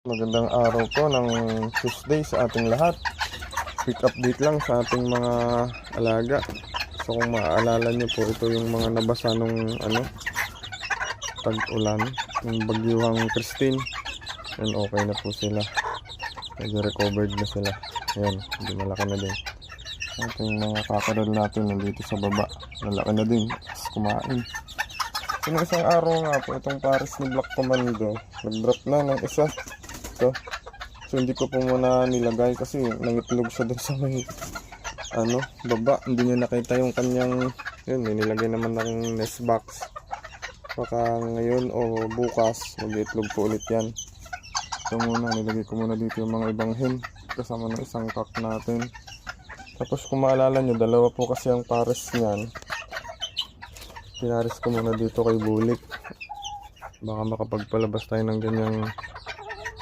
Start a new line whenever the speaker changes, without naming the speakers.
Magandang araw po ng Tuesday sa ating lahat. Quick update lang sa ating mga alaga. So kung maaalala nyo po, ito yung mga nabasa nung tag-ulan, yung bagyuhang Christine. And okay na po sila. Medyo recovered na sila. Ayan, hindi malaki na din. Ating mga kakarol natin nandito sa baba. Malaki na din. Tapos kumain. So nung isang araw nga po, itong pares ni Black Commando, nag-drop na ng isa. So hindi ko po muna nilagay kasi nangitlog siya dun sa may baba. Hindi niya nakita yung kanyang may nilagay naman ng nest box. Baka ngayon o bukas mag-itlog po ulit yan. Ito muna, nilagay ko muna dito yung mga ibang hen kasama ng isang cock natin. Tapos kung maalala nyo, dalawa po kasi ang pares niyan. Pinares ko muna dito kay Bulik. Baka makapagpalabas tayo ng ganyang